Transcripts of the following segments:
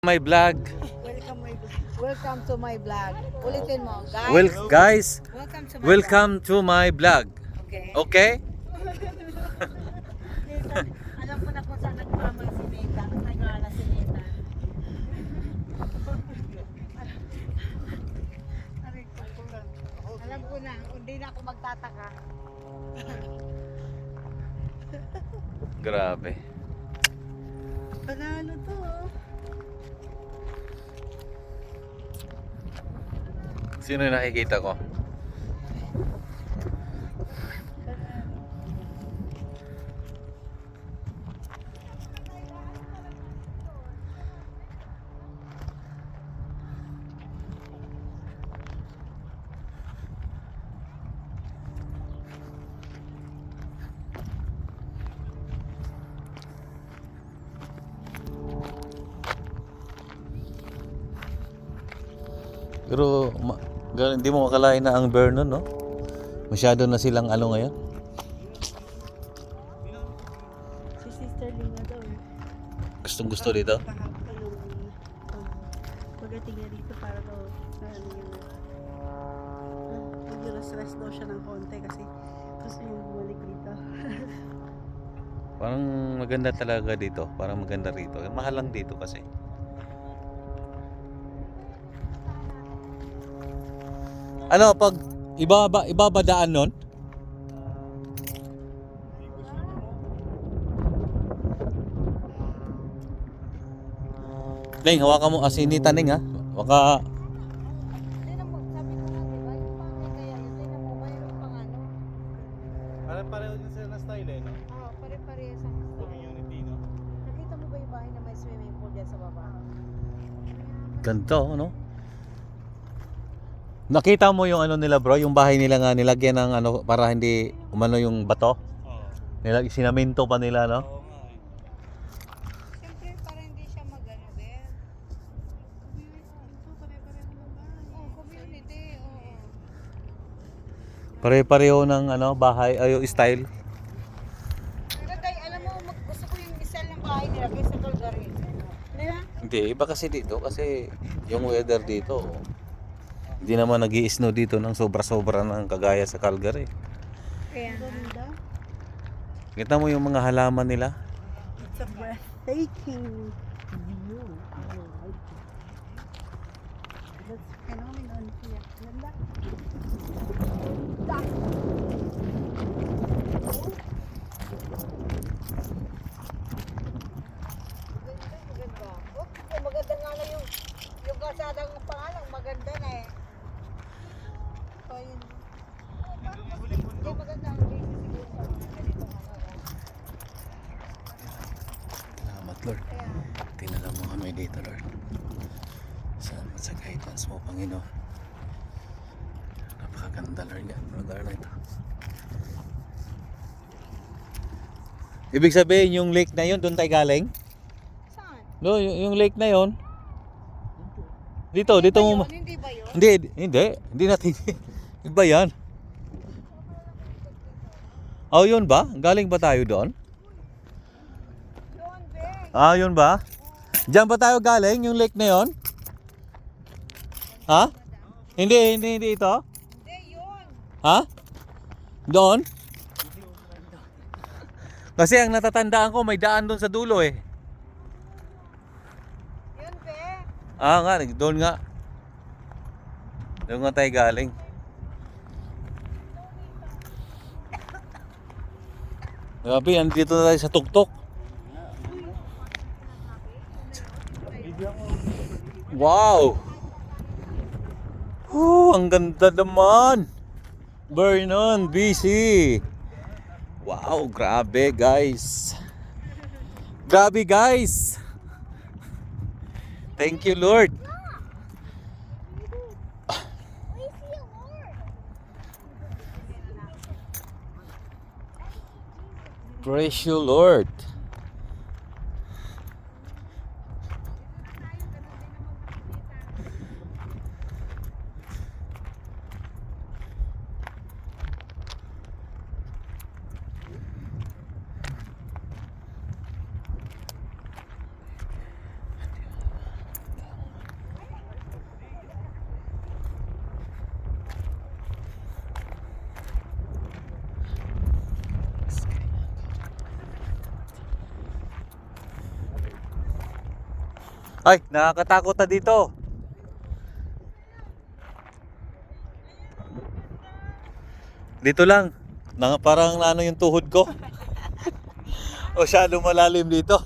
My vlog. Welcome to my vlog. Ulitin mo, guys. Guys, Welcome to my welcome to my vlog. vlog. Okay. Okay? Alam ko na kung saan nagmama si Neta. Nagmama si Neta. Alam ko na, hindi na ako magtataka. Grabe. Panalo to. Sino yung nakikita ko? Pero hindi mo akalain na ang Vernon, no? Masyado na silang ano ngayon. Si Sister Lina daw. Gustong gusto dito. Kahapon yung pagdating niya dito para daw stress daw siya ng konti kasi gusto yung bumalik dito. Parang maganda talaga dito. Parang maganda rito. Mahal lang dito kasi. Ano, pag ibabadaan nun? Ning, hawakan mo asinita, Ning, ha? Baka Pare-pareho din sila na style eh, no? Oo, pare-parehas ang style. Community, no? Nakita mo ba yung bahay na may swimming pool dyan sa baba? ganito, no? Nakita mo yung ano nila, bro? Yung bahay nila nga nilagyan ng ano para hindi umano yung bato. Oo. Sinaminto pa nila, no? Oo nga eh. Siyempre, para hindi siya mag-ano din. Ito, pare-pareho ng bahay. Oo, community, oo. Pare-pareho ng ano, bahay, ayo style. Pero tay, alam mo, gusto ko yung isa ng bahay nila kaysa Calgary. Di ba? Hindi, iba kasi dito kasi yung weather dito. Hindi naman nag-i-snow dito ng sobra-sobra ng kagaya sa Calgary. Kaya nga. Kita mo yung mga halaman nila? It's a breathtaking view. That's phenomenon here. Ganda. Maganda. Oh, maganda nga na yung kasadang pangalang maganda na eh. Ayun. Hindi maganda ang basis siguro sa mga ganitong ano. Salamat, Lord. Kaya, Tinala mo kami dito, Lord. Salamat sa guidance mo, Panginoon. Napakaganda, Lord, yan. Lugar na ito. Ibig sabihin, yung lake na yun, doon tayo galing? saan? No, yung lake na yun. Dito mo. Hindi ba yun? Hindi natin. Iba yan. Oh, yun ba? Galing ba tayo doon? Doon, Beng. Ah, yun ba? Diyan ba tayo galing, yung lake na yun? Ha? Hindi ito? Hindi, yun. Ha? Doon? Kasi ang natatandaan ko, may daan doon sa dulo eh. Yun, Beng. Ah nga, doon nga. Doon nga tayo galing. Grabe, andito na tayo sa tuktok. Wow! Ang ganda naman! Vernon, BC! Wow, grabe guys! Grabe guys! Thank you, Lord! Praise you, Lord! Ay, nakakatakot na dito. Dito lang. Parang ano yung tuhod ko. O siya, lumalalim dito.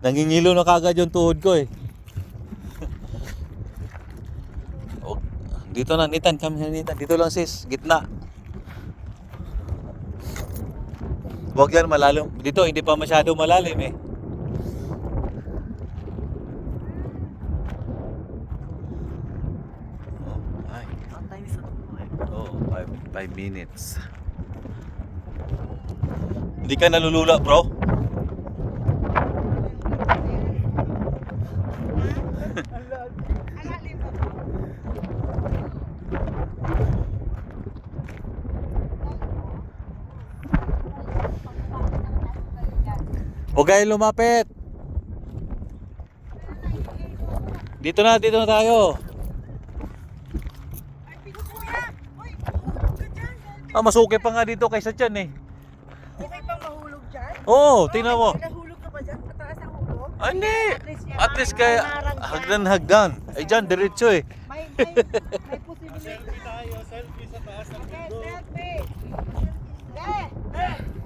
Nangingilo na kagad yung tuhod ko eh. O, dito na, Nitan. Kami na, Nitan. Dito lang sis, gitna. Huwag yan malalim. Dito, hindi pa masyado malalim eh. Ay. Oh, 5 minutes. Hindi ka nalulula, bro? Alalim ba to? Huwag kayong lumapit. Dito na tayo. Ay, pigo kuya! Uy, mahulog ka dyan! Masuki pa nga dito kaysa dyan eh. Okay pang mahulog dyan? Oo, tingnan mo. Nahulog ka ba dyan? Pataas ang hulog? Ah, hindi. yan. At least kaya hagdan. Ay dyan, diretso eh. May posibilidad. Selfie tayo, selfie sa taas ng Okay, mundo. selfie. Deh!